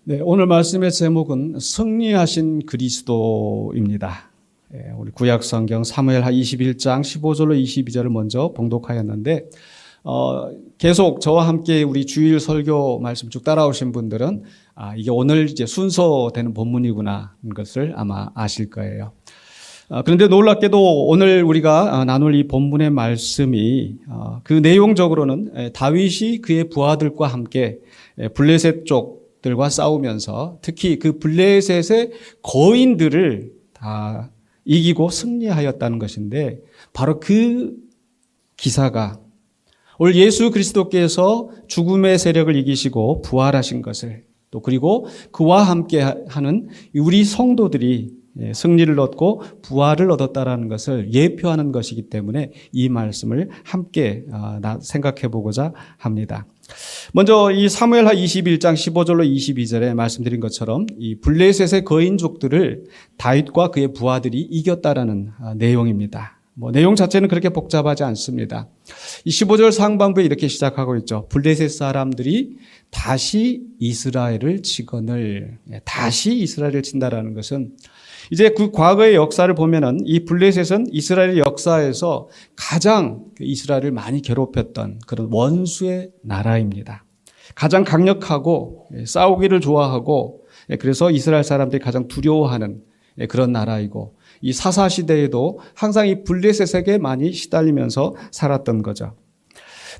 네, 오늘 말씀의 제목은 승리하신 그리스도입니다. 우리 구약 성경 사무엘하 21장 15절로 22절을 먼저 봉독하였는데 계속 저와 함께 우리 주일 설교 말씀 쭉 따라오신 분들은 이게 오늘 이제 순서되는 본문이구나 하는 것을 아마 아실 거예요. 그런데 놀랍게도 오늘 우리가 나눌 이 본문의 말씀이 그 내용적으로는 다윗이 그의 부하들과 함께 블레셋 쪽들과 싸우면서 특히 그 블레셋의 거인들을 다 이기고 승리하였다는 것인데, 바로 그 기사가 오늘 예수 그리스도께서 죽음의 세력을 이기시고 부활하신 것을, 또 그리고 그와 함께 하는 우리 성도들이 승리를 얻고 부활을 얻었다라는 것을 예표하는 것이기 때문에 이 말씀을 함께 생각해 보고자 합니다. 먼저 이 사무엘하 21장 15절로 22절에 말씀드린 것처럼 이 블레셋의 거인족들을 다윗과 그의 부하들이 이겼다라는 내용입니다. 내용 자체는 그렇게 복잡하지 않습니다. 이 15절 상반부에 이렇게 시작하고 있죠. 블레셋 사람들이 다시 이스라엘을 치거늘. 다시 이스라엘을 친다라는 것은 이제 그 과거의 역사를 보면은 이 블레셋은 이스라엘 역사에서 가장 이스라엘을 많이 괴롭혔던 그런 원수의 나라입니다. 가장 강력하고 싸우기를 좋아하고, 그래서 이스라엘 사람들이 가장 두려워하는 그런 나라이고, 이 사사시대에도 항상 이 블레셋에게 많이 시달리면서 살았던 거죠.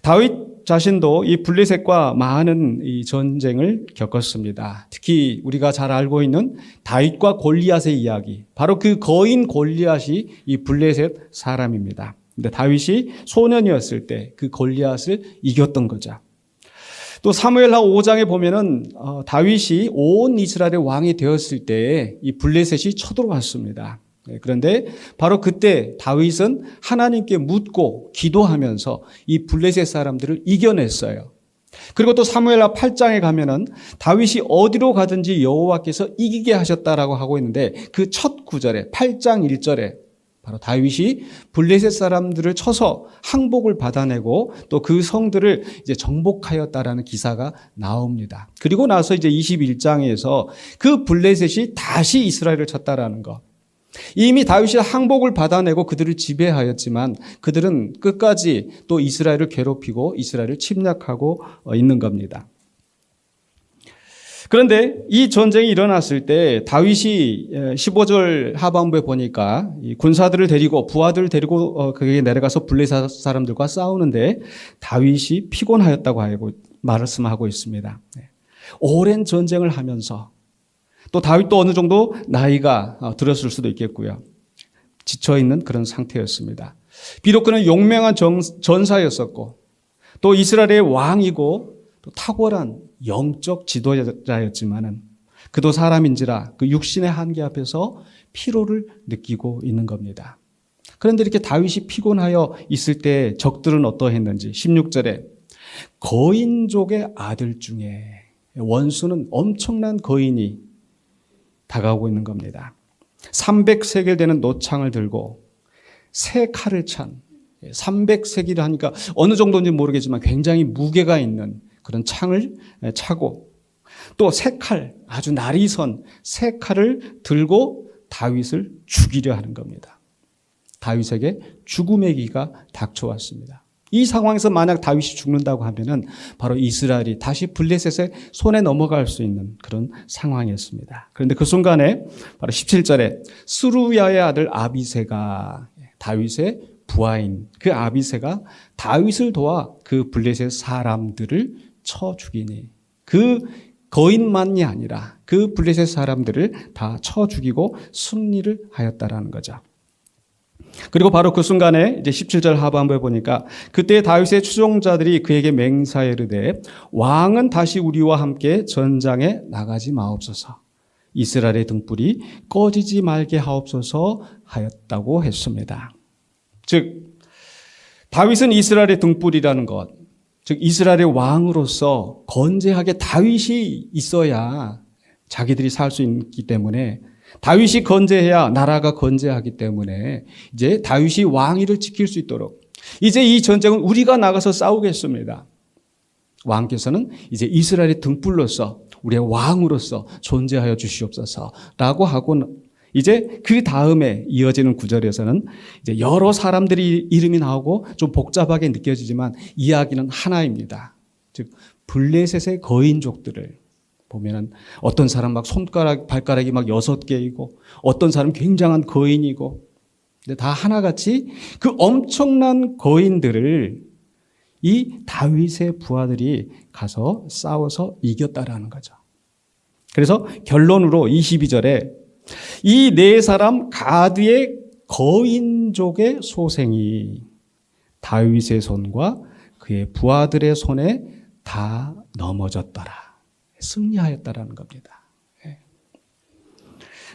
다윗 자신도 이 블레셋과 많은 이 전쟁을 겪었습니다. 특히 우리가 잘 알고 있는 다윗과 골리앗의 이야기, 바로 그 거인 골리앗이 이 블레셋 사람입니다. 근데 다윗이 소년이었을 때 그 골리앗을 이겼던 거죠. 또 사무엘하 5장에 보면은 다윗이 온 이스라엘의 왕이 되었을 때 이 블레셋이 쳐들어왔습니다. 그런데 바로 그때 다윗은 하나님께 묻고 기도하면서 이 블레셋 사람들을 이겨냈어요. 그리고 또 사무엘하 8장에 가면은 다윗이 어디로 가든지 여호와께서 이기게 하셨다라고 하고 있는데, 그 첫 구절에 8장 1절에 바로 다윗이 블레셋 사람들을 쳐서 항복을 받아내고 또 그 성들을 이제 정복하였다라는 기사가 나옵니다. 그리고 나서 이제 21장에서 그 블레셋이 다시 이스라엘을 쳤다라는 것. 이미 다윗이 항복을 받아내고 그들을 지배하였지만 그들은 끝까지 또 이스라엘을 괴롭히고 이스라엘을 침략하고 있는 겁니다. 그런데 이 전쟁이 일어났을 때 다윗이 15절 하반부에 보니까 군사들을 데리고 부하들을 데리고 그게 내려가서 블레셋 사람들과 싸우는데 다윗이 피곤하였다고 말씀하고 있습니다. 오랜 전쟁을 하면서 또 다윗도 어느 정도 나이가 들었을 수도 있겠고요. 지쳐있는 그런 상태였습니다. 비록 그는 용맹한 전사였었고 또 이스라엘의 왕이고 또 탁월한 영적 지도자였지만은 그도 사람인지라 그 육신의 한계 앞에서 피로를 느끼고 있는 겁니다. 그런데 이렇게 다윗이 피곤하여 있을 때 적들은 어떠했는지 16절에 거인족의 아들 중에 원수는 엄청난 거인이 다가오고 있는 겁니다. 300세겔 되는 노창을 들고 새 칼을 찬, 300세겔을 하니까 어느 정도인지 모르겠지만 굉장히 무게가 있는 그런 창을 차고 또 새 칼, 아주 날이 선 새 칼을 들고 다윗을 죽이려 하는 겁니다. 다윗에게 죽음의 기가 닥쳐왔습니다. 이 상황에서 만약 다윗이 죽는다고 하면은 바로 이스라엘이 다시 블레셋의 손에 넘어갈 수 있는 그런 상황이었습니다. 그런데 그 순간에 바로 17절에 스루야의 아들 아비새가, 다윗의 부하인 그 아비새가 다윗을 도와 그 블레셋 사람들을 쳐 죽이니, 그 거인만이 아니라 그 블레셋 사람들을 다 쳐 죽이고 승리를 하였다라는 거죠. 그리고 바로 그 순간에 이제 17절 하반부에 보니까 그때 다윗의 추종자들이 그에게 맹세하여 이르되 왕은 다시 우리와 함께 전장에 나가지 마옵소서, 이스라엘의 등불이 꺼지지 말게 하옵소서 하였다고 했습니다. 즉 다윗은 이스라엘의 등불이라는 것, 즉 이스라엘의 왕으로서 건재하게 다윗이 있어야 자기들이 살 수 있기 때문에, 다윗이 건재해야 나라가 건재하기 때문에 이제 다윗이 왕위를 지킬 수 있도록 이제 이 전쟁은 우리가 나가서 싸우겠습니다. 왕께서는 이제 이스라엘의 등불로서 우리의 왕으로서 존재하여 주시옵소서라고 하고 이제 그 다음에 이어지는 구절에서는 이제 여러 사람들이 이름이 나오고 좀 복잡하게 느껴지지만 이야기는 하나입니다. 즉 블레셋의 거인족들을 보면은 어떤 사람 막 발가락이 막 6개이고 어떤 사람 굉장한 거인이고 근데 다 하나같이 그 엄청난 거인들을 이 다윗의 부하들이 가서 싸워서 이겼다라는 거죠. 그래서 결론으로 22절에 이 네 사람 가드의 거인족의 소생이 다윗의 손과 그의 부하들의 손에 다 넘어졌더라. 승리하였다라는 겁니다.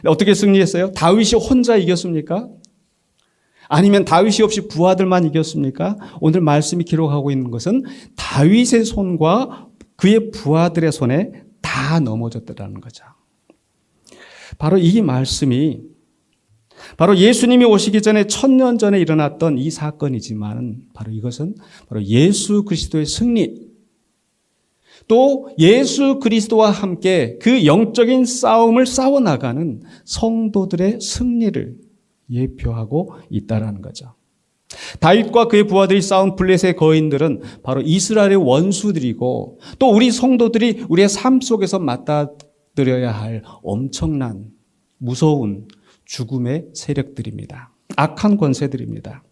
어떻게 승리했어요? 다윗이 혼자 이겼습니까? 아니면 다윗이 없이 부하들만 이겼습니까? 오늘 말씀이 기록하고 있는 것은 다윗의 손과 그의 부하들의 손에 다 넘어졌다라는 거죠. 바로 이 말씀이 바로 예수님이 오시기 전에 1000년 전에 일어났던 이 사건이지만 바로 이것은 바로 예수 그리스도의 승리 또 예수 그리스도와 함께 그 영적인 싸움을 싸워나가는 성도들의 승리를 예표하고 있다는 거죠. 다윗과 그의 부하들이 싸운 블레셋의 거인들은 바로 이스라엘의 원수들이고 또 우리 성도들이 우리의 삶 속에서 맞닥뜨려야 할 엄청난 무서운 죽음의 세력들입니다. 악한 권세들입니다.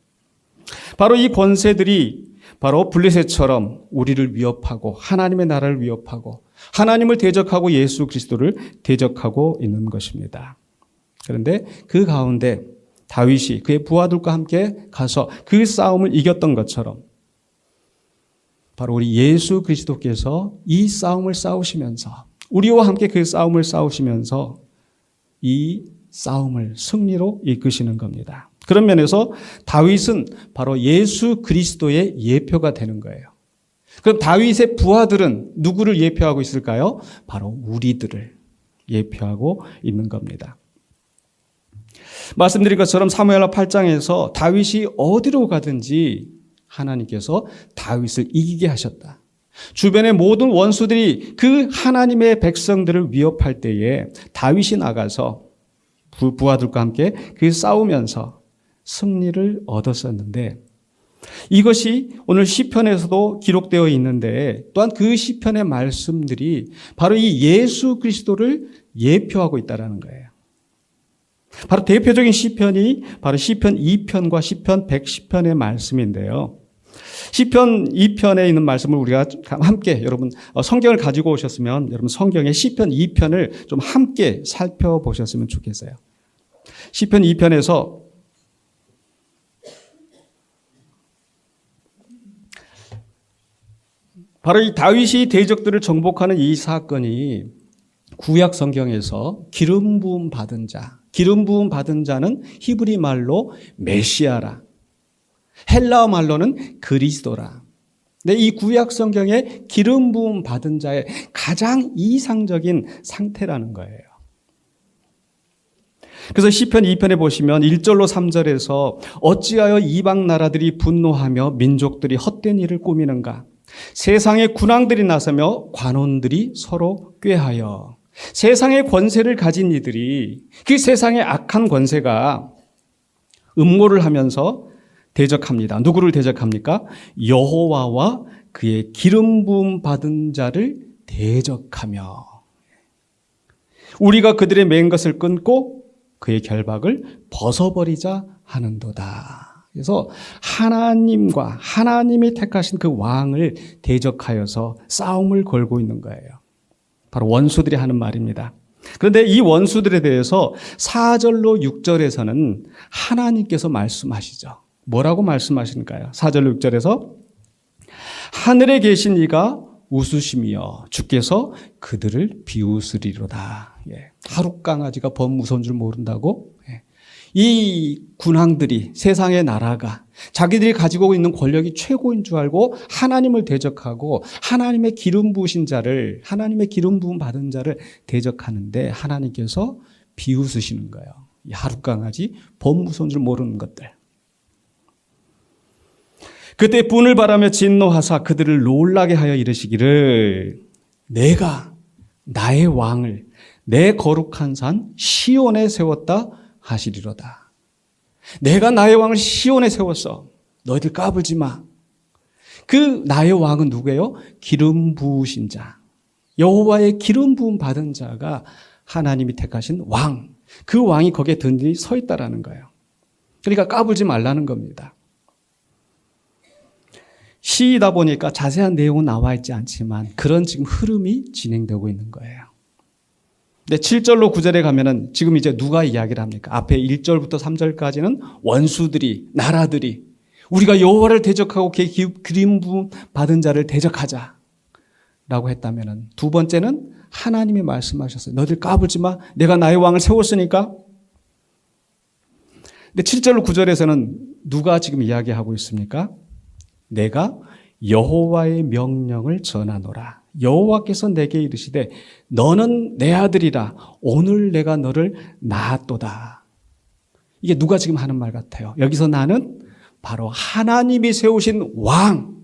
바로 이 권세들이 바로 블레셋처럼 우리를 위협하고 하나님의 나라를 위협하고 하나님을 대적하고 예수 그리스도를 대적하고 있는 것입니다. 그런데 그 가운데 다윗이 그의 부하들과 함께 가서 그 싸움을 이겼던 것처럼 바로 우리 예수 그리스도께서 이 싸움을 싸우시면서 우리와 함께 그 싸움을 싸우시면서 이 싸움을 승리로 이끄시는 겁니다. 그런 면에서 다윗은 바로 예수 그리스도의 예표가 되는 거예요. 그럼 다윗의 부하들은 누구를 예표하고 있을까요? 바로 우리들을 예표하고 있는 겁니다. 말씀드린 것처럼 사무엘하 8장에서 다윗이 어디로 가든지 하나님께서 다윗을 이기게 하셨다. 주변의 모든 원수들이 그 하나님의 백성들을 위협할 때에 다윗이 나가서 부하들과 함께 그 싸우면서 승리를 얻었었는데 이것이 오늘 시편에서도 기록되어 있는데 또한 그 시편의 말씀들이 바로 이 예수 그리스도를 예표하고 있다는 거예요. 바로 대표적인 시편이 바로 시편 2편과 시편 110편의 말씀인데요. 시편 2편에 있는 말씀을 우리가 함께 여러분 성경을 가지고 오셨으면 여러분 성경의 시편 2편을 좀 함께 살펴보셨으면 좋겠어요. 시편 2편에서 바로 이 다윗이 대적들을 정복하는 이 사건이 구약 성경에서 기름 부음 받은 자, 기름 부음 받은 자는 히브리 말로 메시아라. 헬라어 말로는 그리스도라. 근데 이 구약 성경의 기름 부음 받은 자의 가장 이상적인 상태라는 거예요. 그래서 시편 2편에 보시면 1절로 3절에서 어찌하여 이방 나라들이 분노하며 민족들이 헛된 일을 꾸미는가? 세상의 군왕들이 나서며 관원들이 서로 꾀하여 세상의 권세를 가진 이들이 그 세상의 악한 권세가 음모를 하면서 대적합니다. 누구를 대적합니까? 여호와와 그의 기름 부음 받은 자를 대적하며 우리가 그들의 맨 것을 끊고 그의 결박을 벗어버리자 하는도다. 그래서 하나님과 하나님이 택하신 그 왕을 대적하여서 싸움을 걸고 있는 거예요. 바로 원수들이 하는 말입니다. 그런데 이 원수들에 대해서 4절로 6절에서는 하나님께서 말씀하시죠. 뭐라고 말씀하시는가요? 4절로 6절에서 하늘에 계신 이가 웃으시며 주께서 그들을 비웃으리로다. 하루 강아지가 범 무서운 줄 모른다고? 이 군왕들이 세상의 나라가 자기들이 가지고 있는 권력이 최고인 줄 알고 하나님을 대적하고 하나님의 기름 부으신 자를 하나님의 기름 부음 받은 자를 대적하는데 하나님께서 비웃으시는 거예요. 이 하루 강아지 범 무서운 줄 모르는 것들. 그때 분을 바라며 진노하사 그들을 놀라게 하여 이르시기를 내가 나의 왕을 내 거룩한 산 시온에 세웠다 하시리로다. 내가 나의 왕을 시온에 세웠어. 너희들 까불지 마. 그 나의 왕은 누구예요? 기름 부으신 자. 여호와의 기름 부음 받은 자가 하나님이 택하신 왕. 그 왕이 거기에 든든히 서 있다라는 거예요. 그러니까 까불지 말라는 겁니다. 시이다 보니까 자세한 내용은 나와 있지 않지만 그런 지금 흐름이 진행되고 있는 거예요. 근데 7절로 9절에 가면은 지금 이제 누가 이야기를 합니까? 앞에 1절부터 3절까지는 원수들이, 나라들이 우리가 여호와를 대적하고 그의 기름 부음 받은 자를 대적하자 라고 했다면은 두 번째는 하나님이 말씀하셨어요. 너희들 까불지 마. 내가 나의 왕을 세웠으니까. 근데 7절로 9절에서는 누가 지금 이야기하고 있습니까? 내가 여호와의 명령을 전하노라. 여호와께서 내게 이르시되 너는 내 아들이라. 오늘 내가 너를 낳았도다. 이게 누가 지금 하는 말 같아요? 여기서 나는 바로 하나님이 세우신 왕.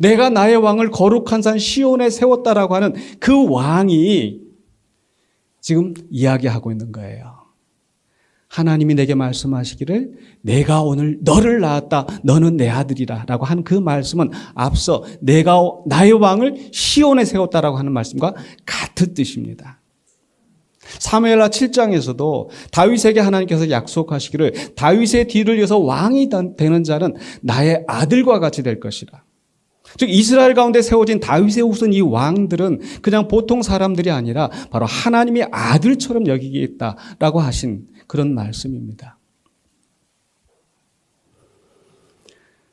내가 나의 왕을 거룩한 산 시온에 세웠다라고 하는 그 왕이 지금 이야기하고 있는 거예요. 하나님이 내게 말씀하시기를 내가 오늘 너를 낳았다. 너는 내 아들이라 라고 한 그 말씀은 앞서 내가 나의 왕을 시온에 세웠다라고 하는 말씀과 같은 뜻입니다. 사무엘하 7장에서도 다윗에게 하나님께서 약속하시기를 다윗의 뒤를 이어서 왕이 되는 자는 나의 아들과 같이 될 것이라. 즉 이스라엘 가운데 세워진 다윗의 후손 이 왕들은 그냥 보통 사람들이 아니라 바로 하나님의 아들처럼 여기겠다라고 하신 그런 말씀입니다.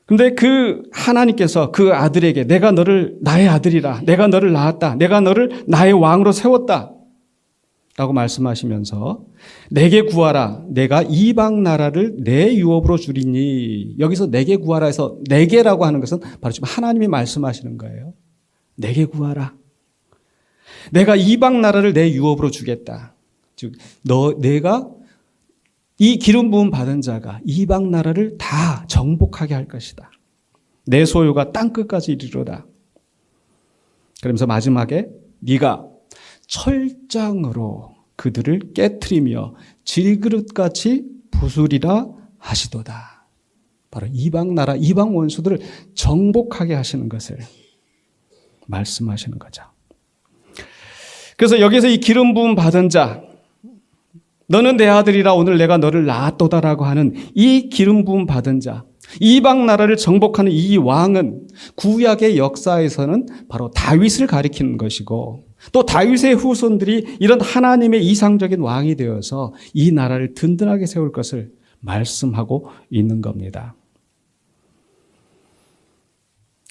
그런데 그 하나님께서 그 아들에게 내가 너를 나의 아들이라, 내가 너를 낳았다, 내가 너를 나의 왕으로 세웠다 라고 말씀하시면서 내게 구하라, 내가 이방 나라를 내 유업으로 주리니. 여기서 내게 구하라 해서 내게라고 하는 것은 바로 지금 하나님이 말씀하시는 거예요. 내게 구하라. 내가 이방 나라를 내 유업으로 주겠다. 즉 내가 이 기름 부음 받은 자가 이방 나라를 다 정복하게 할 것이다. 내 소유가 땅끝까지 이르리로다. 그러면서 마지막에 네가 철장으로 그들을 깨트리며 질그릇같이 부수리라 하시도다. 바로 이방 나라, 이방 원수들을 정복하게 하시는 것을 말씀하시는 거죠. 그래서 여기서 이 기름 부음 받은 자, 너는 내 아들이라 오늘 내가 너를 낳았도다라고 하는 이 기름 부음 받은 자, 이방 나라를 정복하는 이 왕은 구약의 역사에서는 바로 다윗을 가리키는 것이고 또 다윗의 후손들이 이런 하나님의 이상적인 왕이 되어서 이 나라를 든든하게 세울 것을 말씀하고 있는 겁니다.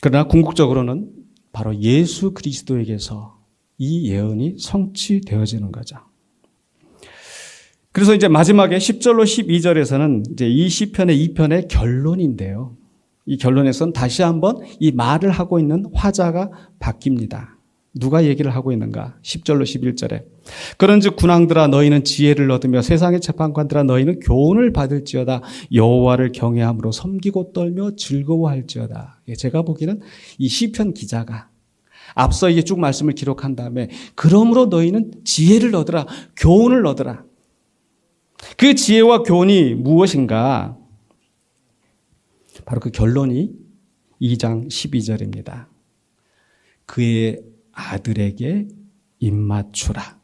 그러나 궁극적으로는 바로 예수 그리스도에게서 이 예언이 성취되어지는 거죠. 그래서 이제 마지막에 10절로 12절에서는 이제 이 시편의 2편의 결론인데요. 이 결론에서는 다시 한번 이 말을 하고 있는 화자가 바뀝니다. 누가 얘기를 하고 있는가? 10절로 11절에 그런즉 군왕들아 너희는 지혜를 얻으며 세상의 재판관들아 너희는 교훈을 받을지어다. 여호와를 경외함으로 섬기고 떨며 즐거워할지어다. 제가 보기에는 이 시편 기자가 앞서 이게 쭉 말씀을 기록한 다음에 그러므로 너희는 지혜를 얻으라, 교훈을 얻으라. 그 지혜와 교훈이 무엇인가? 바로 그 결론이 2장 12절입니다. 그의 아들에게 입맞추라.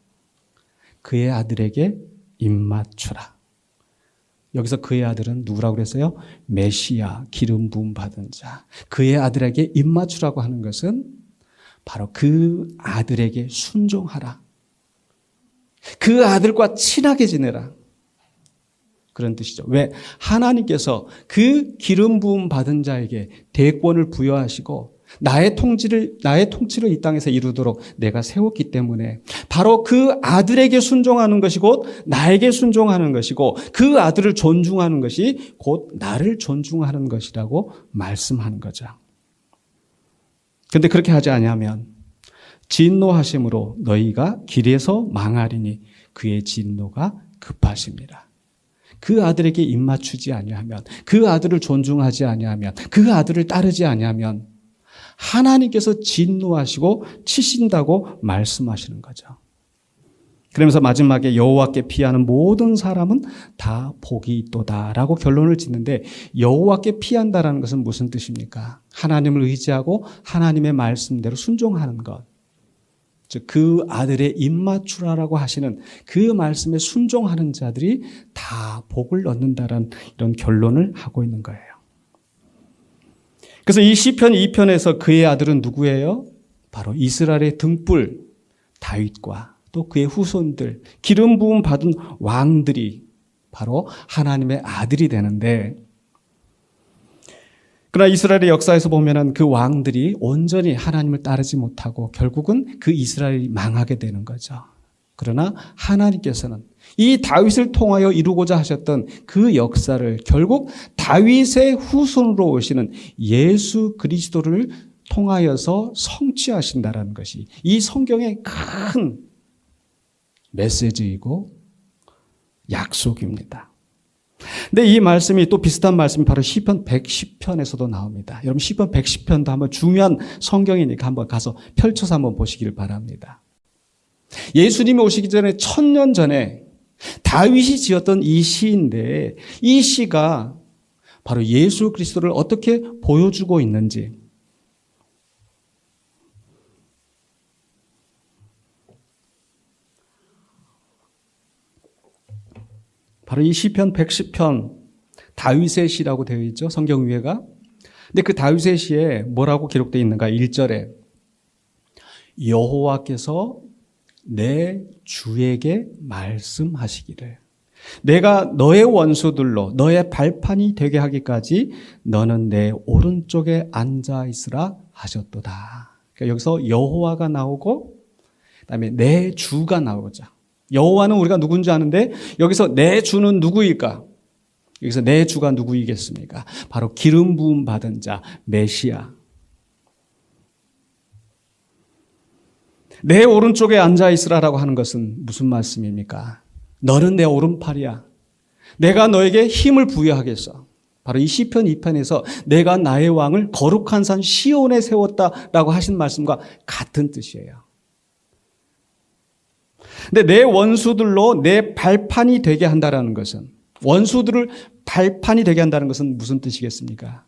그의 아들에게 입맞추라. 여기서 그의 아들은 누구라고 그랬어요? 메시아, 기름 부음 받은 자. 그의 아들에게 입맞추라고 하는 것은 바로 그 아들에게 순종하라. 그 아들과 친하게 지내라. 그런 뜻이죠. 왜? 하나님께서 그 기름 부음 받은 자에게 대권을 부여하시고 나의 통치를 이 땅에서 이루도록 내가 세웠기 때문에 바로 그 아들에게 순종하는 것이 곧 나에게 순종하는 것이고 그 아들을 존중하는 것이 곧 나를 존중하는 것이라고 말씀하는 거죠. 그런데 그렇게 하지 아니하면 진노하심으로 너희가 길에서 망하리니 그의 진노가 급하십니다. 그 아들에게 입맞추지 아니하면, 그 아들을 존중하지 아니하면, 그 아들을 따르지 아니하면 하나님께서 진노하시고 치신다고 말씀하시는 거죠. 그러면서 마지막에 여호와께 피하는 모든 사람은 다 복이 있도다라고 결론을 짓는데, 여호와께 피한다라는 것은 무슨 뜻입니까? 하나님을 의지하고 하나님의 말씀대로 순종하는 것. 즉 그 아들의 입맞추라라고 하시는 그 말씀에 순종하는 자들이 다 복을 얻는다라는 이런 결론을 하고 있는 거예요. 그래서 이 시편 2편에서 그의 아들은 누구예요? 바로 이스라엘의 등불 다윗과 또 그의 후손들, 기름 부음 받은 왕들이 바로 하나님의 아들이 되는데, 그러나 이스라엘의 역사에서 보면은 그 왕들이 온전히 하나님을 따르지 못하고 결국은 그 이스라엘이 망하게 되는 거죠. 그러나 하나님께서는 이 다윗을 통하여 이루고자 하셨던 그 역사를 결국 다윗의 후손으로 오시는 예수 그리스도를 통하여서 성취하신다라는 것이 이 성경의 큰 메시지이고 약속입니다. 근데 이 말씀이 또 비슷한 말씀이 바로 시편 110편에서도 나옵니다. 여러분 시편 110편도 한번 중요한 성경이니까 한번 가서 펼쳐서 한번 보시기를 바랍니다. 예수님이 오시기 전에 1000년 전에 다윗이 지었던 이 시인데, 이 시가 바로 예수 그리스도를 어떻게 보여주고 있는지, 바로 이 시편 110편 다윗의 시라고 되어 있죠. 성경 위에가. 근데 그 다윗의 시에 뭐라고 기록되어 있는가? 1절에 여호와께서 내 주에게 말씀하시기를 내가 너의 원수들로 너의 발판이 되게 하기까지 너는 내 오른쪽에 앉아 있으라 하셨도다. 그러니까 여기서 여호와가 나오고 그다음에 내 주가 나오죠. 여호와는 우리가 누군지 아는데 여기서 내 주는 누구일까? 여기서 내 주가 누구이겠습니까? 바로 기름 부음 받은 자 메시아. 내 오른쪽에 앉아 있으라라고 하는 것은 무슨 말씀입니까? 너는 내 오른팔이야. 내가 너에게 힘을 부여하겠어. 바로 이 시편 2편에서 내가 나의 왕을 거룩한 산 시온에 세웠다라고 하신 말씀과 같은 뜻이에요. 근데 내 원수들로 내 발판이 되게 한다라는 것은, 원수들을 발판이 되게 한다는 것은 무슨 뜻이겠습니까?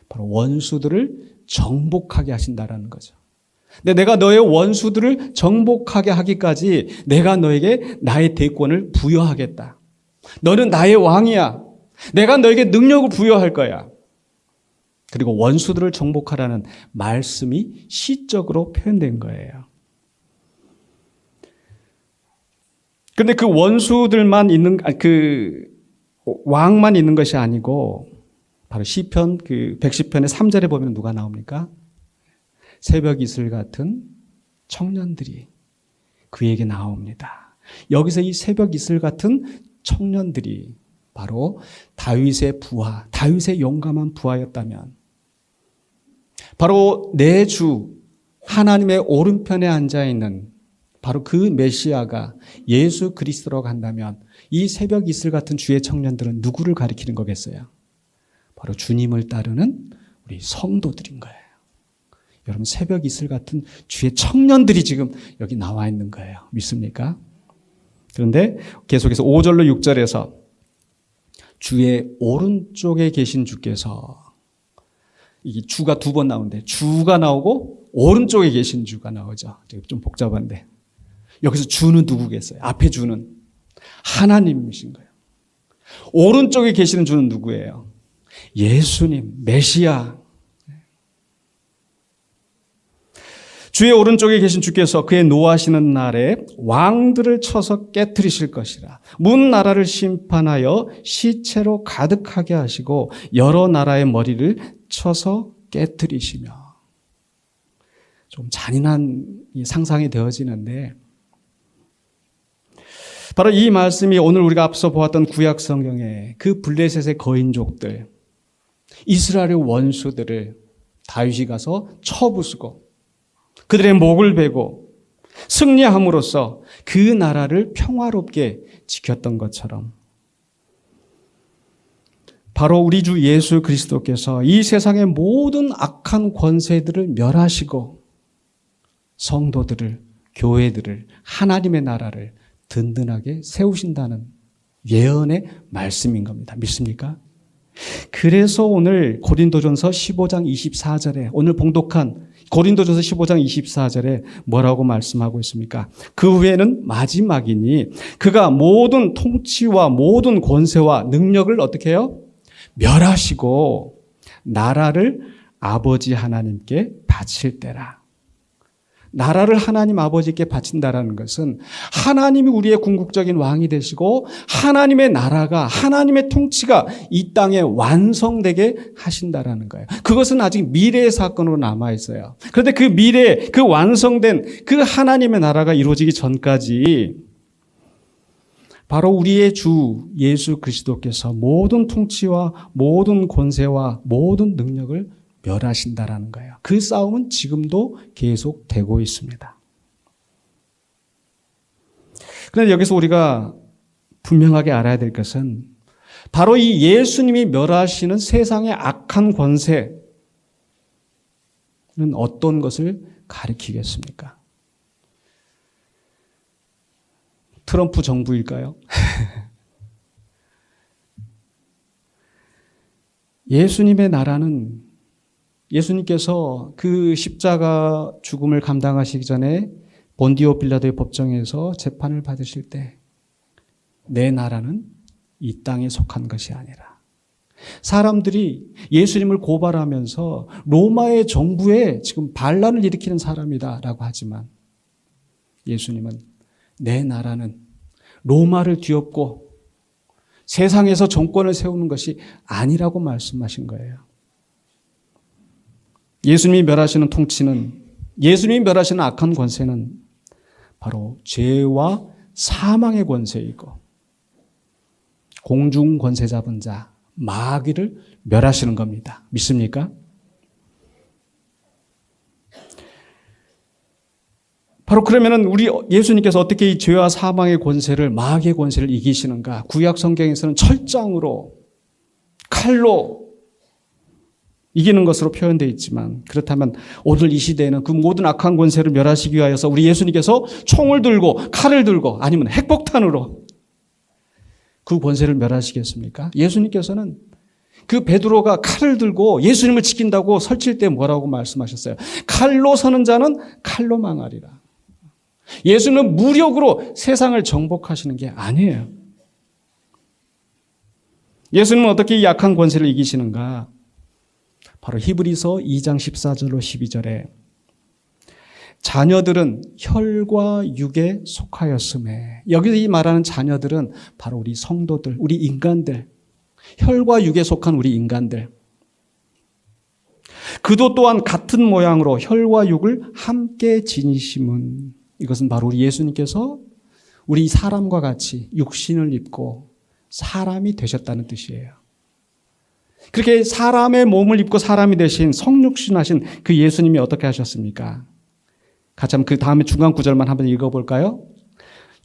바로 원수들을 정복하게 하신다라는 거죠. 근데 내가 너의 원수들을 정복하게 하기까지 내가 너에게 나의 대권을 부여하겠다. 너는 나의 왕이야. 내가 너에게 능력을 부여할 거야. 그리고 원수들을 정복하라는 말씀이 시적으로 표현된 거예요. 그런데 그 원수들만 있는, 그 왕만 있는 것이 아니고 바로 시편 110편의 3절에 보면 누가 나옵니까? 새벽 이슬 같은 청년들이 그에게 나옵니다. 여기서 이 새벽 이슬 같은 청년들이 바로 다윗의 부하, 다윗의 용감한 부하였다면, 바로 내 주 하나님의 오른편에 앉아있는 바로 그 메시아가 예수 그리스도라고 한다면 이 새벽 이슬 같은 주의 청년들은 누구를 가리키는 거겠어요? 바로 주님을 따르는 우리 성도들인 거예요. 여러분 새벽 이슬 같은 주의 청년들이 지금 여기 나와 있는 거예요. 믿습니까? 그런데 계속해서 5절로 6절에서 주의 오른쪽에 계신 주께서, 이게 주가 두 번 나오는데 주가 나오고 오른쪽에 계신 주가 나오죠. 좀 복잡한데 여기서 주는 누구겠어요? 앞에 주는 하나님이신 거예요. 오른쪽에 계시는 주는 누구예요? 예수님, 메시아. 주의 오른쪽에 계신 주께서 그의 노하시는 날에 왕들을 쳐서 깨트리실 것이라. 문 나라를 심판하여 시체로 가득하게 하시고 여러 나라의 머리를 쳐서 깨트리시며. 좀 잔인한 상상이 되어지는데 바로 이 말씀이 오늘 우리가 앞서 보았던 구약 성경의 그 블레셋의 거인족들, 이스라엘의 원수들을 다윗이 가서 쳐부수고 그들의 목을 베고 승리함으로써 그 나라를 평화롭게 지켰던 것처럼 바로 우리 주 예수 그리스도께서 이 세상의 모든 악한 권세들을 멸하시고 성도들을, 교회들을, 하나님의 나라를 든든하게 세우신다는 예언의 말씀인 겁니다. 믿습니까? 그래서 오늘 고린도전서 15장 24절에 오늘 봉독한 고린도전서 15장 24절에 뭐라고 말씀하고 있습니까? 그 후에는 마지막이니 그가 모든 통치와 모든 권세와 능력을 어떻게 해요? 멸하시고 나라를 아버지 하나님께 바칠 때라. 나라를 하나님 아버지께 바친다라는 것은 하나님이 우리의 궁극적인 왕이 되시고 하나님의 나라가 하나님의 통치가 이 땅에 완성되게 하신다라는 거예요. 그것은 아직 미래의 사건으로 남아 있어요. 그런데 그 미래, 그 완성된 그 하나님의 나라가 이루어지기 전까지 바로 우리의 주 예수 그리스도께서 모든 통치와 모든 권세와 모든 능력을 멸하신다라는 거예요. 그 싸움은 지금도 계속되고 있습니다. 그런데 여기서 우리가 분명하게 알아야 될 것은 바로 이 예수님이 멸하시는 세상의 악한 권세는 어떤 것을 가리키겠습니까? 트럼프 정부일까요? 예수님의 나라는 예수님께서 그 십자가 죽음을 감당하시기 전에 본디오 빌라도의 법정에서 재판을 받으실 때 내 나라는 이 땅에 속한 것이 아니라 사람들이 예수님을 고발하면서 로마의 정부에 지금 반란을 일으키는 사람이다라고 하지만 예수님은 내 나라는 로마를 뒤엎고 세상에서 정권을 세우는 것이 아니라고 말씀하신 거예요. 예수님이 멸하시는 통치는, 예수님이 멸하시는 악한 권세는 바로 죄와 사망의 권세이고 공중 권세 잡은 자, 마귀를 멸하시는 겁니다. 믿습니까? 바로 그러면은 우리 예수님께서 어떻게 이 죄와 사망의 권세를, 마귀의 권세를 이기시는가? 구약 성경에서는 철장으로, 칼로 이기는 것으로 표현되어 있지만 그렇다면 오늘 이 시대에는 그 모든 악한 권세를 멸하시기 위하여서 우리 예수님께서 총을 들고 칼을 들고 아니면 핵폭탄으로 그 권세를 멸하시겠습니까? 예수님께서는 그 베드로가 칼을 들고 예수님을 지킨다고 설칠 때 뭐라고 말씀하셨어요? 칼로 서는 자는 칼로 망하리라. 예수는 무력으로 세상을 정복하시는 게 아니에요. 예수님은 어떻게 이 약한 권세를 이기시는가? 바로 히브리서 2장 14절로 12절에 자녀들은 혈과 육에 속하였음에, 여기서 이 말하는 자녀들은 바로 우리 성도들, 우리 인간들, 혈과 육에 속한 우리 인간들. 그도 또한 같은 모양으로 혈과 육을 함께 지니심은, 이것은 바로 우리 예수님께서 우리 사람과 같이 육신을 입고 사람이 되셨다는 뜻이에요. 그렇게 사람의 몸을 입고 사람이 되신 성육신하신 그 예수님이 어떻게 하셨습니까? 같이 한번 그 다음에 중간 구절만 한번 읽어볼까요?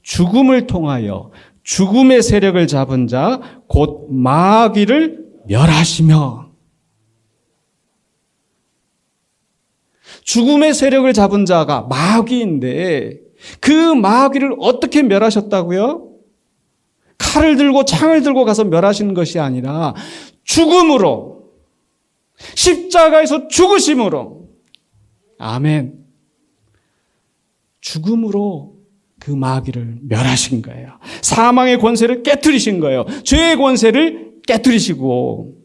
죽음을 통하여 죽음의 세력을 잡은 자 곧 마귀를 멸하시며, 죽음의 세력을 잡은 자가 마귀인데 그 마귀를 어떻게 멸하셨다고요? 칼을 들고 창을 들고 가서 멸하시는 것이 아니라 죽음으로, 십자가에서 죽으심으로, 아멘, 죽음으로 그 마귀를 멸하신 거예요. 사망의 권세를 깨뜨리신 거예요. 죄의 권세를 깨뜨리시고,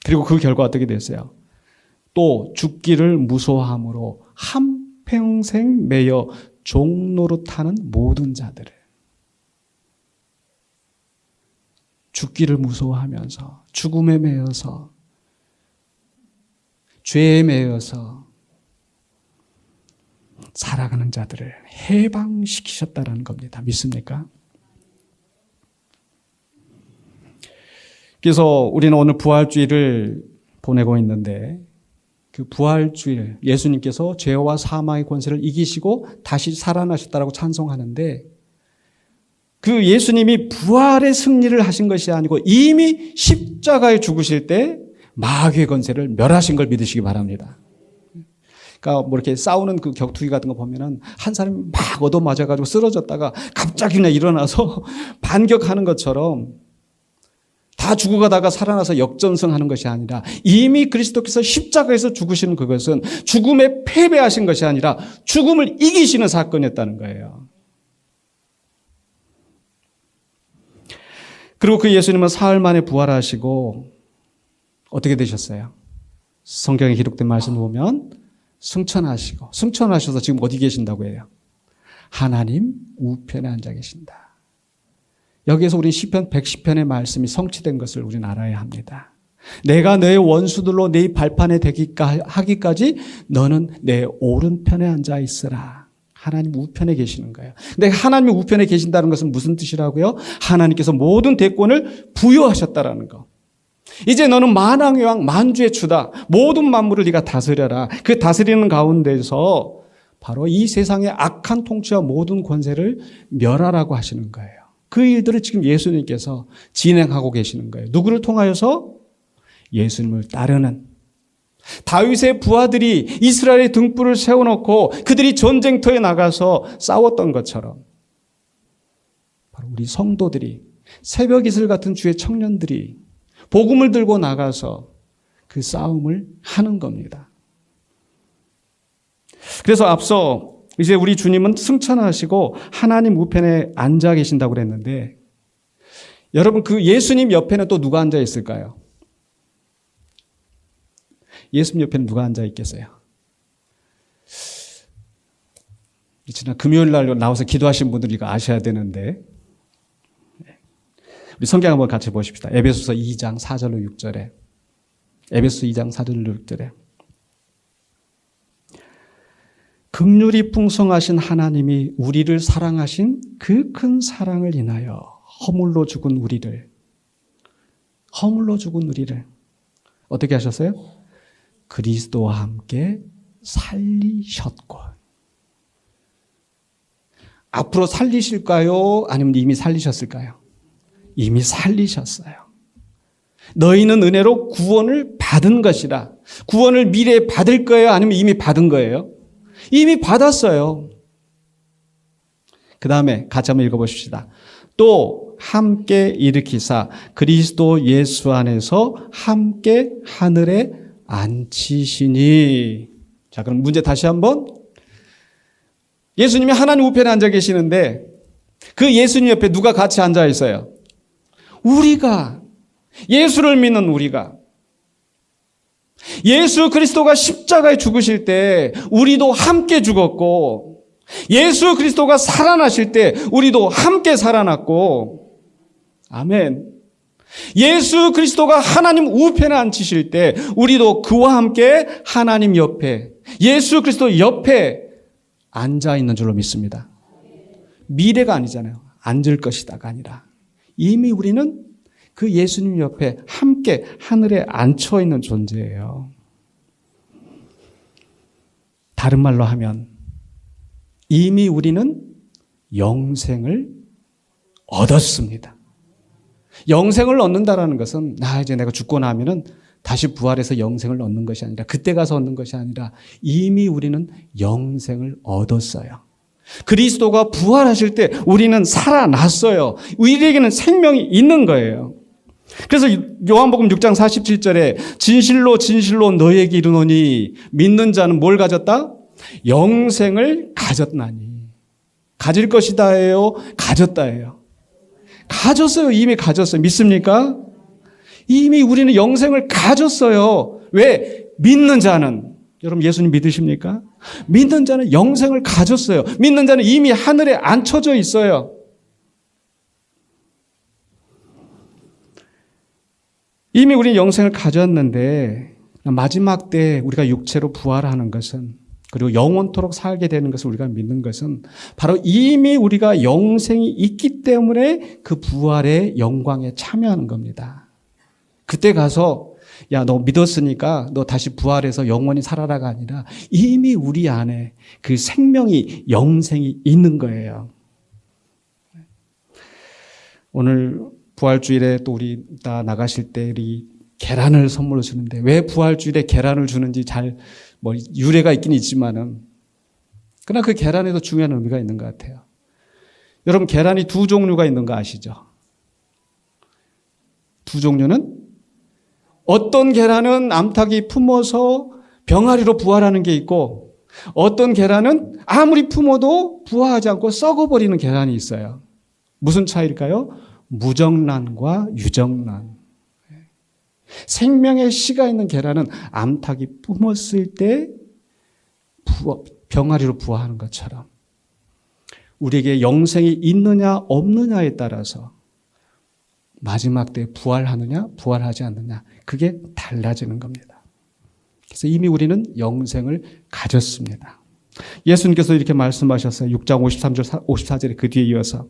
그리고 그 결과 어떻게 됐어요? 또 죽기를 무서워함으로 한평생 매여 종노릇하는 모든 자들을, 죽기를 무서워하면서 죽음에 매여서 죄에 매여서 살아가는 자들을 해방시키셨다는 겁니다. 믿습니까? 그래서 우리는 오늘 부활주일을 보내고 있는데 그 부활주일, 예수님께서 죄와 사망의 권세를 이기시고 다시 살아나셨다라고 찬송하는데 그 예수님이 부활의 승리를 하신 것이 아니고 이미 십자가에 죽으실 때 마귀의 권세를 멸하신 걸 믿으시기 바랍니다. 그러니까 뭐 이렇게 싸우는 그 격투기 같은 거 보면은 한 사람이 막 얻어맞아가지고 쓰러졌다가 갑자기 그냥 일어나서 반격하는 것처럼 다 죽어가다가 살아나서 역전승하는 것이 아니라 이미 그리스도께서 십자가에서 죽으시는 그것은 죽음에 패배하신 것이 아니라 죽음을 이기시는 사건이었다는 거예요. 그리고 그 예수님은 사흘 만에 부활하시고 어떻게 되셨어요? 성경에 기록된 말씀을 보면 승천하셔서 지금 어디 계신다고 해요? 하나님 우편에 앉아 계신다. 여기에서 우리 시편 110편의 말씀이 성취된 것을 우리는 알아야 합니다. 내가 너의 원수들로 네 발판에 하기까지 너는 내 오른편에 앉아 있으라. 하나님 우편에 계시는 거예요. 근데 하나님 우편에 계신다는 것은 무슨 뜻이라고요? 하나님께서 모든 대권을 부여하셨다라는 거. 이제 너는 만왕의 왕 만주의 주다. 모든 만물을 네가 다스려라. 그 다스리는 가운데서 바로 이 세상의 악한 통치와 모든 권세를 멸하라고 하시는 거예요. 그 일들을 지금 예수님께서 진행하고 계시는 거예요. 누구를 통하여서? 예수님을 따르는 다윗의 부하들이 이스라엘의 등불을 세워놓고 그들이 전쟁터에 나가서 싸웠던 것처럼 바로 우리 성도들이 새벽 이슬 같은 주의 청년들이 복음을 들고 나가서 그 싸움을 하는 겁니다. 그래서 앞서 이제 우리 주님은 승천하시고 하나님 우편에 앉아 계신다고 그랬는데 여러분 그 예수님 옆에는 또 누가 앉아 있을까요? 예수님 옆에는 누가 앉아 있겠어요? 지난 금요일 날 나와서 기도하신 분들이 이거 아셔야 되는데 우리 성경 한번 같이 보십시다. 에베소서 2장 4절로 6절에 에베소 2장 4절로 6절에 긍휼이 풍성하신 하나님이 우리를 사랑하신 그 큰 사랑을 인하여 허물로 죽은 우리를 어떻게 하셨어요? 그리스도와 함께 살리셨고. 앞으로 살리실까요? 아니면 이미 살리셨을까요? 이미 살리셨어요. 너희는 은혜로 구원을 받은 것이라. 구원을 미래에 받을 거예요? 아니면 이미 받은 거예요? 이미 받았어요. 그 다음에 같이 한번 읽어보십시다. 또 함께 일으키사 그리스도 예수 안에서 함께 하늘에 앉히시니. 자, 그럼 문제 다시 한번. 예수님이 하나님 우편에 앉아 계시는데 그 예수님 옆에 누가 같이 앉아 있어요? 우리가, 예수를 믿는 우리가. 예수 그리스도가 십자가에 죽으실 때 우리도 함께 죽었고, 예수 그리스도가 살아나실 때 우리도 함께 살아났고, 아멘. 예수 그리스도가 하나님 우편에 앉히실 때 우리도 그와 함께 하나님 옆에, 예수 그리스도 옆에 앉아 있는 줄로 믿습니다. 미래가 아니잖아요. 앉을 것이다가 아니라 이미 우리는 그 예수님 옆에 함께 하늘에 앉혀 있는 존재예요. 다른 말로 하면 이미 우리는 영생을 얻었습니다. 영생을 얻는다라는 것은 이제 내가 죽고 나면은 다시 부활해서 영생을 얻는 것이 아니라, 그때 가서 얻는 것이 아니라 이미 우리는 영생을 얻었어요. 그리스도가 부활하실 때 우리는 살아났어요. 우리에게는 생명이 있는 거예요. 그래서 요한복음 6장 47절에 진실로 진실로 너희에게 이르노니 믿는 자는 뭘 가졌다? 영생을 가졌나니. 가질 것이다예요? 가졌다예요? 가졌어요. 이미 가졌어요. 믿습니까? 이미 우리는 영생을 가졌어요. 왜? 믿는 자는. 여러분 예수님 믿으십니까? 믿는 자는 영생을 가졌어요. 믿는 자는 이미 하늘에 앉혀져 있어요. 이미 우리는 영생을 가졌는데 마지막 때 우리가 육체로 부활하는 것은, 그리고 영원토록 살게 되는 것을 우리가 믿는 것은 바로 이미 우리가 영생이 있기 때문에 그 부활의 영광에 참여하는 겁니다. 그때 가서 야, 너 믿었으니까 너 다시 부활해서 영원히 살아라가 아니라 이미 우리 안에 그 생명이, 영생이 있는 거예요. 오늘 부활주일에 또 우리 다 나가실 때 우리 계란을 선물로 주는데 왜 부활주일에 계란을 주는지 잘 유래가 있긴 있지만은 그러나 그 계란에도 중요한 의미가 있는 것 같아요. 여러분 계란이 두 종류가 있는 거 아시죠? 두 종류는 어떤 계란은 암탉이 품어서 병아리로 부활하는 게 있고 어떤 계란은 아무리 품어도 부화하지 않고 썩어버리는 계란이 있어요. 무슨 차이일까요? 무정란과 유정란. 생명의 씨가 있는 계란은 암탉이 품었을 때 병아리로 부화하는 것처럼 우리에게 영생이 있느냐 없느냐에 따라서 마지막 때 부활하느냐 부활하지 않느냐 그게 달라지는 겁니다. 그래서 이미 우리는 영생을 가졌습니다. 예수님께서 이렇게 말씀하셨어요. 6장 53절 54절에 그 뒤에 이어서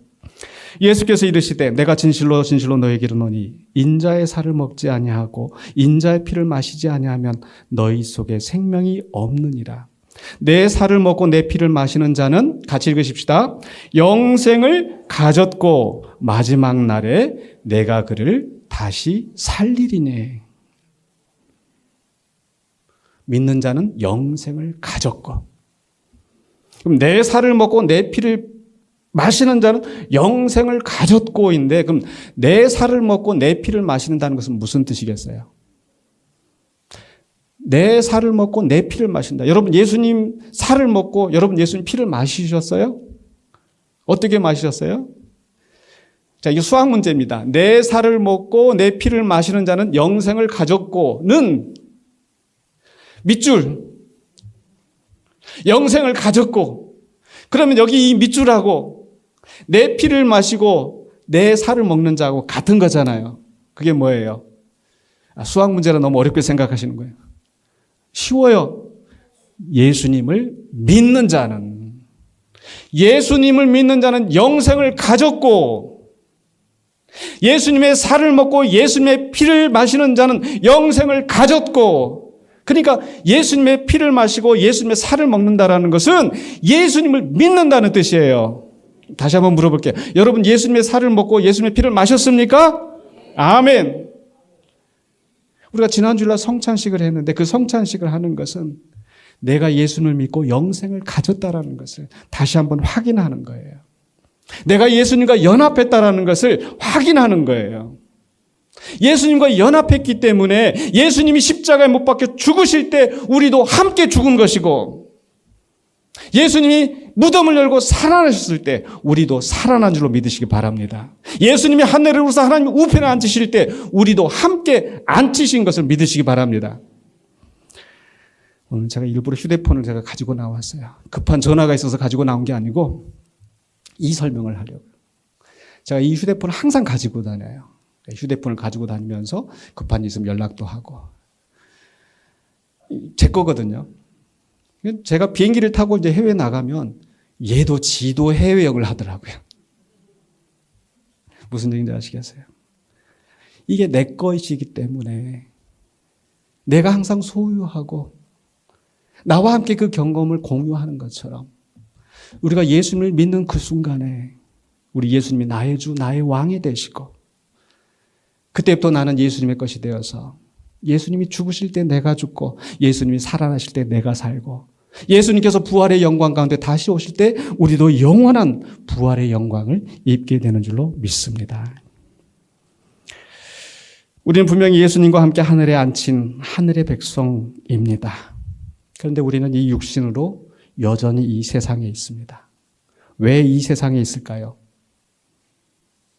예수께서 이르시되 내가 진실로 진실로 너에게 이르노니 인자의 살을 먹지 아니하고 인자의 피를 마시지 아니하면 너희 속에 생명이 없느니라. 내 살을 먹고 내 피를 마시는 자는 같이 읽으십시다. 영생을 가졌고 마지막 날에 내가 그를 다시 살리리니. 믿는 자는 영생을 가졌고 그럼 내 살을 먹고 내 피를 마시는 자는 영생을 가졌고인데 그럼 내 살을 먹고 내 피를 마시는다는 것은 무슨 뜻이겠어요? 내 살을 먹고 내 피를 마신다. 여러분 예수님 살을 먹고 여러분 예수님 피를 마시셨어요? 어떻게 마시셨어요? 자, 이게 수학 문제입니다. 내 살을 먹고 내 피를 마시는 자는 영생을 가졌고는 밑줄. 영생을 가졌고 그러면 여기 이 밑줄하고 내 피를 마시고 내 살을 먹는 자하고 같은 거잖아요. 그게 뭐예요? 수학 문제라 너무 어렵게 생각하시는 거예요. 쉬워요. 예수님을 믿는 자는 예수님을 믿는 자는 영생을 가졌고 예수님의 살을 먹고 예수님의 피를 마시는 자는 영생을 가졌고 그러니까 예수님의 피를 마시고 예수님의 살을 먹는다라는 것은 예수님을 믿는다는 뜻이에요. 다시 한번 물어볼게요. 여러분 예수님의 살을 먹고 예수님의 피를 마셨습니까? 아멘. 우리가 지난주일날 성찬식을 했는데 그 성찬식을 하는 것은 내가 예수님을 믿고 영생을 가졌다라는 것을 다시 한번 확인하는 거예요. 내가 예수님과 연합했다라는 것을 확인하는 거예요. 예수님과 연합했기 때문에 예수님이 십자가에 못 박혀 죽으실 때 우리도 함께 죽은 것이고 예수님이 무덤을 열고 살아나셨을 때 우리도 살아난 줄로 믿으시기 바랍니다. 예수님이 하늘에 오르사 하나님 우편에 앉으실 때 우리도 함께 앉으신 것을 믿으시기 바랍니다. 오늘 제가 일부러 휴대폰을 제가 가지고 나왔어요. 급한 전화가 있어서 가지고 나온 게 아니고 이 설명을 하려고요. 제가 이 휴대폰을 항상 가지고 다녀요. 휴대폰을 가지고 다니면서 급한 일 있으면 연락도 하고 제 거거든요. 제가 비행기를 타고 이제 해외 나가면 얘도 지도 해외역을 하더라고요. 무슨 얘기인지 아시겠어요? 이게 내 것이기 때문에 내가 항상 소유하고 나와 함께 그 경험을 공유하는 것처럼 우리가 예수님을 믿는 그 순간에 우리 예수님이 나의 주, 나의 왕이 되시고 그때부터 나는 예수님의 것이 되어서 예수님이 죽으실 때 내가 죽고 예수님이 살아나실 때 내가 살고 예수님께서 부활의 영광 가운데 다시 오실 때 우리도 영원한 부활의 영광을 입게 되는 줄로 믿습니다. 우리는 분명히 예수님과 함께 하늘에 앉힌 하늘의 백성입니다. 그런데 우리는 이 육신으로 여전히 이 세상에 있습니다. 왜 이 세상에 있을까요?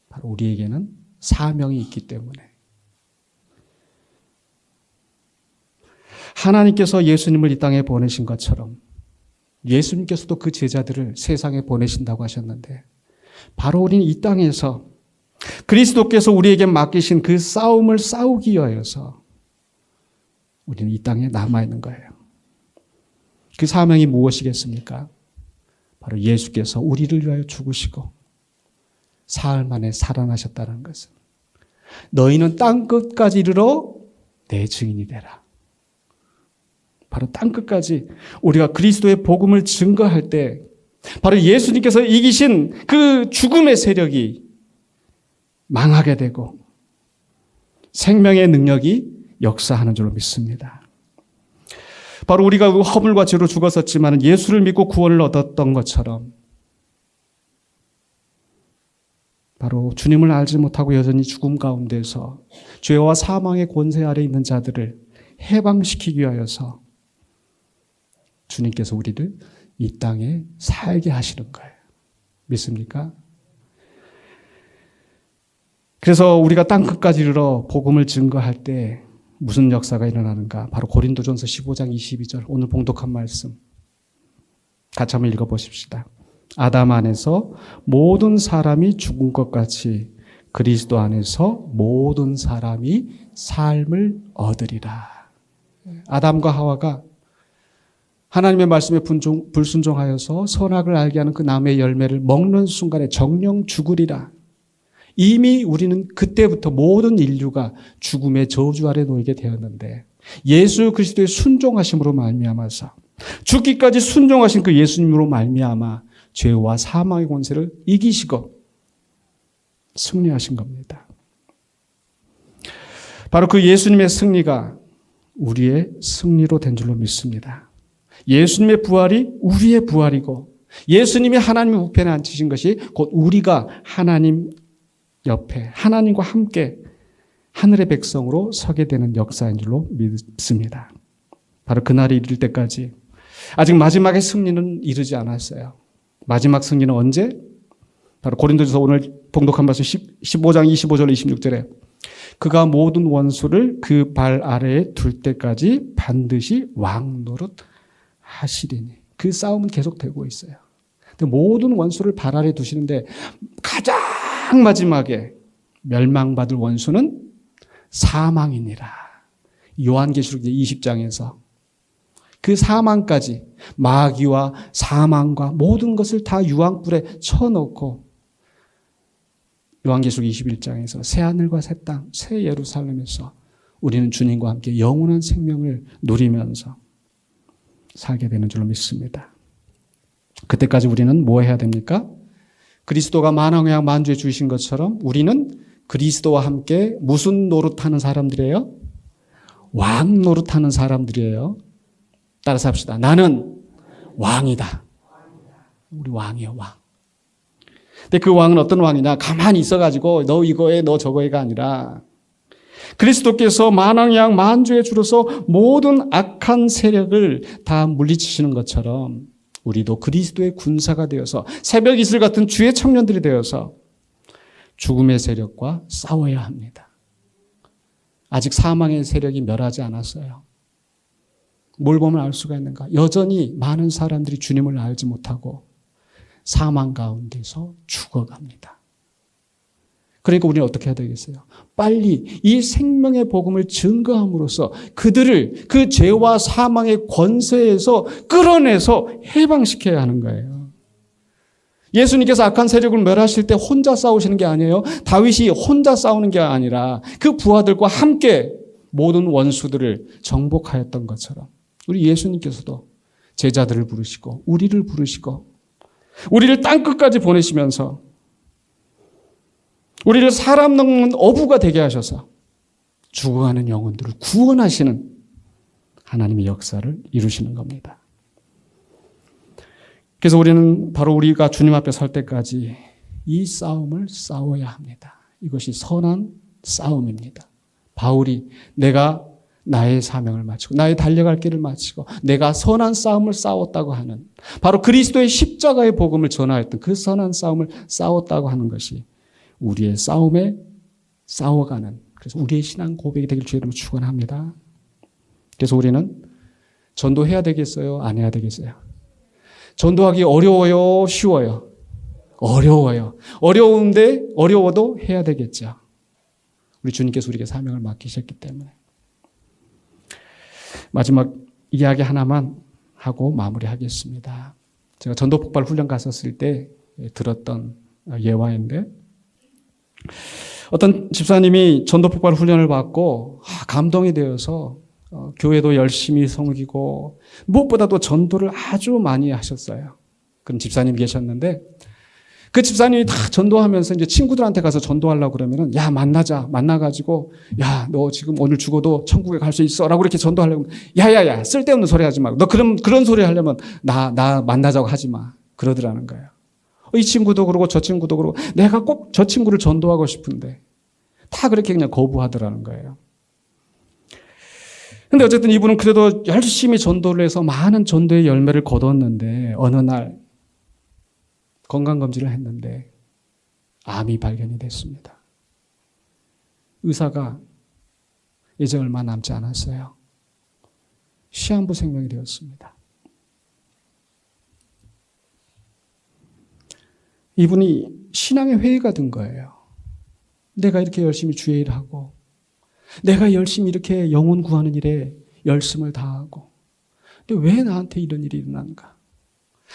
바로 우리에게는 사명이 있기 때문에. 하나님께서 예수님을 이 땅에 보내신 것처럼 예수님께서도 그 제자들을 세상에 보내신다고 하셨는데 바로 우리는 이 땅에서 그리스도께서 우리에게 맡기신 그 싸움을 싸우기 위하여서 우리는 이 땅에 남아있는 거예요. 그 사명이 무엇이겠습니까? 바로 예수께서 우리를 위하여 죽으시고 사흘 만에 살아나셨다는 것은 너희는 땅 끝까지 이르러 내 증인이 되라. 바로 땅끝까지 우리가 그리스도의 복음을 증거할 때 바로 예수님께서 이기신 그 죽음의 세력이 망하게 되고 생명의 능력이 역사하는 줄로 믿습니다. 바로 우리가 허물과 죄로 죽었었지만 예수를 믿고 구원을 얻었던 것처럼 바로 주님을 알지 못하고 여전히 죽음 가운데서 죄와 사망의 권세 아래 있는 자들을 해방시키기 위하여서 주님께서 우리를 이 땅에 살게 하시는 거예요. 믿습니까? 그래서 우리가 땅끝까지 이르러 복음을 증거할 때 무슨 역사가 일어나는가? 바로 고린도전서 15장 22절 오늘 봉독한 말씀 같이 한번 읽어보십시다. 아담 안에서 모든 사람이 죽은 것 같이 그리스도 안에서 모든 사람이 삶을 얻으리라. 아담과 하와가 하나님의 말씀에 불순종하여서 선악을 알게 하는 그 나무의 열매를 먹는 순간에 정령 죽으리라. 이미 우리는 그때부터 모든 인류가 죽음의 저주 아래 놓이게 되었는데 예수 그리스도의 순종하심으로 말미암아서 죽기까지 순종하신 그 예수님으로 말미암아 죄와 사망의 권세를 이기시고 승리하신 겁니다. 바로 그 예수님의 승리가 우리의 승리로 된 줄로 믿습니다. 예수님의 부활이 우리의 부활이고 예수님이 하나님의 우편에 앉히신 것이 곧 우리가 하나님 옆에 하나님과 함께 하늘의 백성으로 서게 되는 역사인 줄로 믿습니다. 바로 그날이 이를 때까지 아직 마지막의 승리는 이르지 않았어요. 마지막 승리는 언제? 바로 고린도전서 오늘 봉독한 말씀 15장 25절 26절에 그가 모든 원수를 그 발 아래에 둘 때까지 반드시 왕노릇 하시리니. 그 싸움은 계속되고 있어요. 근데 모든 원수를 발 아래에 두시는데 가장 마지막에 멸망받을 원수는 사망이니라. 요한계시록 20장에서 그 사망까지 마귀와 사망과 모든 것을 다 유황불에 쳐놓고 요한계시록 21장에서 새하늘과 새 땅, 새 예루살렘에서 우리는 주님과 함께 영원한 생명을 누리면서 살게 되는 줄로 믿습니다. 그때까지 우리는 뭐 해야 됩니까? 그리스도가 만왕의 만주에 주신 것처럼 우리는 그리스도와 함께 무슨 노릇하는 사람들이에요? 왕 노릇하는 사람들이에요. 따라서 합시다. 나는 왕이다. 우리 왕이에요, 왕. 근데 그 왕은 어떤 왕이냐? 가만히 있어가지고 너 이거 해, 너 저거 해가 아니라 그리스도께서 만왕의 만주의 주로서 모든 악한 세력을 다 물리치시는 것처럼 우리도 그리스도의 군사가 되어서 새벽 이슬 같은 주의 청년들이 되어서 죽음의 세력과 싸워야 합니다. 아직 사망의 세력이 멸하지 않았어요. 뭘 보면 알 수가 있는가? 여전히 많은 사람들이 주님을 알지 못하고 사망 가운데서 죽어갑니다. 그러니까 우리는 어떻게 해야 되겠어요? 빨리 이 생명의 복음을 증거함으로써 그들을 그 죄와 사망의 권세에서 끌어내서 해방시켜야 하는 거예요. 예수님께서 악한 세력을 멸하실 때 혼자 싸우시는 게 아니에요. 다윗이 혼자 싸우는 게 아니라 그 부하들과 함께 모든 원수들을 정복하였던 것처럼 우리 예수님께서도 제자들을 부르시고 우리를 부르시고 우리를 땅끝까지 보내시면서 우리를 사람 넘는 어부가 되게 하셔서 죽어가는 영혼들을 구원하시는 하나님의 역사를 이루시는 겁니다. 그래서 우리는 바로 우리가 주님 앞에 설 때까지 이 싸움을 싸워야 합니다. 이것이 선한 싸움입니다. 바울이 내가 나의 사명을 마치고 나의 달려갈 길을 마치고 내가 선한 싸움을 싸웠다고 하는 바로 그리스도의 십자가의 복음을 전하였던 그 선한 싸움을 싸웠다고 하는 것이 우리의 싸움에 싸워가는 그래서 우리의 신앙 고백이 되길 주의 이름으로 축원합니다. 그래서 우리는 전도해야 되겠어요? 안 해야 되겠어요? 전도하기 어려워요? 쉬워요? 어려워요. 어려운데 어려워도 해야 되겠죠. 우리 주님께서 우리에게 사명을 맡기셨기 때문에. 마지막 이야기 하나만 하고 마무리하겠습니다. 제가 전도 폭발 훈련 갔었을 때 들었던 예화인데 어떤 집사님이 전도 폭발 훈련을 받고 감동이 되어서 교회도 열심히 섬기고 무엇보다도 전도를 아주 많이 하셨어요. 그런 집사님 계셨는데 그 집사님이 다 전도하면서 이제 친구들한테 가서 전도하려고 그러면은, 야, 만나가지고, 야, 너 지금 오늘 죽어도 천국에 갈 수 있어. 라고 이렇게 전도하려고. 야야야, 쓸데없는 소리 하지 마. 너 그런 소리 하려면 나 만나자고 하지 마. 그러더라는 거예요. 이 친구도 그러고 저 친구도 그러고 내가 꼭 저 친구를 전도하고 싶은데 다 그렇게 그냥 거부하더라는 거예요. 근데 어쨌든 이분은 그래도 열심히 전도를 해서 많은 전도의 열매를 거뒀는데 어느 날 건강검진을 했는데 암이 발견이 됐습니다. 의사가 이제 얼마 남지 않았어요. 시한부 생명이 되었습니다. 이분이 신앙의 회의가 든 거예요. 내가 이렇게 열심히 주의 일을 하고 내가 열심히 이렇게 영혼 구하는 일에 열심을 다하고 근데 왜 나한테 이런 일이 일어나는가?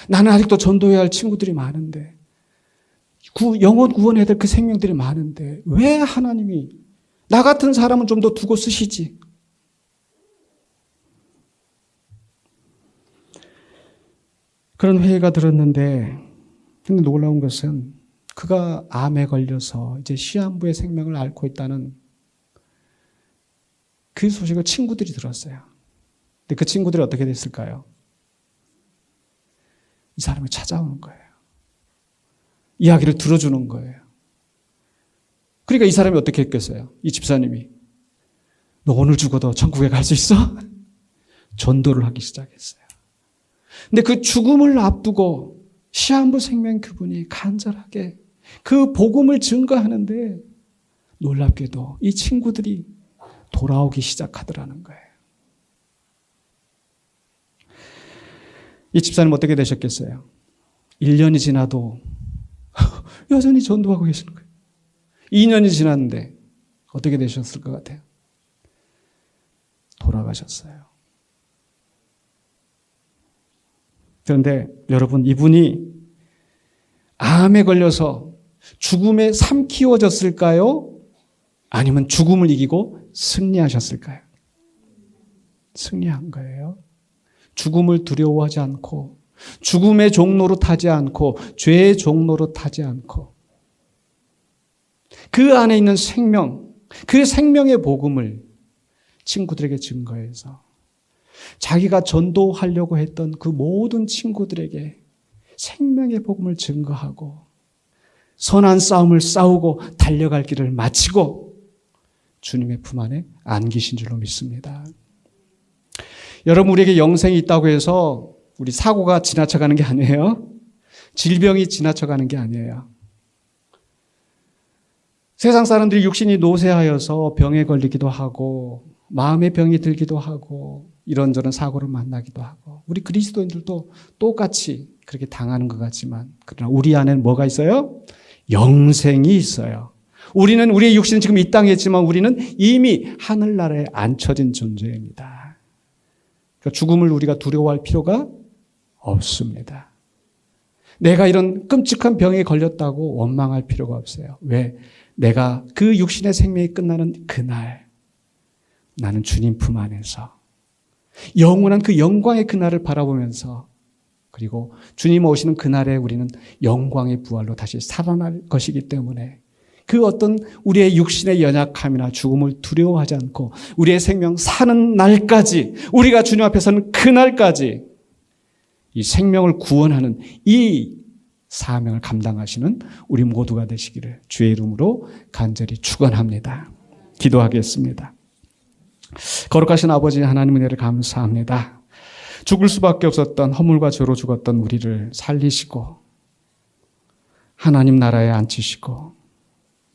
나는 아직도 전도해야 할 친구들이 많은데 영혼 구원해야 될 그 생명들이 많은데 왜 하나님이 나 같은 사람은 좀 더 두고 쓰시지? 그런 회의가 들었는데 근데 놀라운 것은 그가 암에 걸려서 이제 시한부의 생명을 앓고 있다는 그 소식을 친구들이 들었어요. 근데 그 친구들이 어떻게 됐을까요? 이 사람을 찾아오는 거예요. 이야기를 들어주는 거예요. 그러니까 이 사람이 어떻게 했겠어요? 이 집사님이 너 오늘 죽어도 천국에 갈 수 있어? 전도를 하기 시작했어요. 근데 그 죽음을 앞두고 시한부 생명 그분이 간절하게 그 복음을 증거하는데 놀랍게도 이 친구들이 돌아오기 시작하더라는 거예요. 이 집사님 어떻게 되셨겠어요? 1년이 지나도 여전히 전도하고 계시는 거예요. 2년이 지났는데 어떻게 되셨을 것 같아요? 돌아가셨어요. 그런데 여러분 이분이 암에 걸려서 죽음에 삼키워졌을까요? 아니면 죽음을 이기고 승리하셨을까요? 승리한 거예요. 죽음을 두려워하지 않고 죽음의 종로로 타지 않고 죄의 종로로 타지 않고 그 안에 있는 생명, 그 생명의 복음을 친구들에게 증거해서 자기가 전도하려고 했던 그 모든 친구들에게 생명의 복음을 증거하고 선한 싸움을 싸우고 달려갈 길을 마치고 주님의 품 안에 안기신 줄로 믿습니다. 여러분 우리에게 영생이 있다고 해서 우리 사고가 지나쳐가는 게 아니에요. 질병이 지나쳐가는 게 아니에요. 세상 사람들이 육신이 노쇠하여서 병에 걸리기도 하고 마음의 병이 들기도 하고 이런저런 사고를 만나기도 하고 우리 그리스도인들도 똑같이 그렇게 당하는 것 같지만 그러나 우리 안에는 뭐가 있어요? 영생이 있어요. 우리는 우리의 육신은 지금 이 땅에 있지만 우리는 이미 하늘나라에 앉혀진 존재입니다. 그러니까 죽음을 우리가 두려워할 필요가 없습니다. 내가 이런 끔찍한 병에 걸렸다고 원망할 필요가 없어요. 왜? 내가 그 육신의 생명이 끝나는 그날 나는 주님 품 안에서 영원한 그 영광의 그날을 바라보면서 그리고 주님 오시는 그날에 우리는 영광의 부활로 다시 살아날 것이기 때문에 그 어떤 우리의 육신의 연약함이나 죽음을 두려워하지 않고 우리의 생명 사는 날까지 우리가 주님 앞에 서는 그날까지 이 생명을 구원하는 이 사명을 감당하시는 우리 모두가 되시기를 주의 이름으로 간절히 축원합니다. 기도하겠습니다. 거룩하신 아버지 하나님 은혜를 감사합니다. 죽을 수밖에 없었던 허물과 죄로 죽었던 우리를 살리시고 하나님 나라에 앉히시고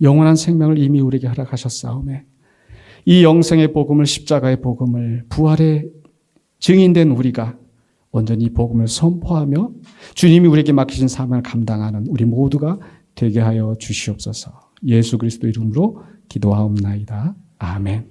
영원한 생명을 이미 우리에게 허락하셨사오매 이 영생의 복음을 십자가의 복음을 부활의 증인된 우리가 온전히 복음을 선포하며 주님이 우리에게 맡기신 사명을 감당하는 우리 모두가 되게 하여 주시옵소서. 예수 그리스도 이름으로 기도하옵나이다. 아멘.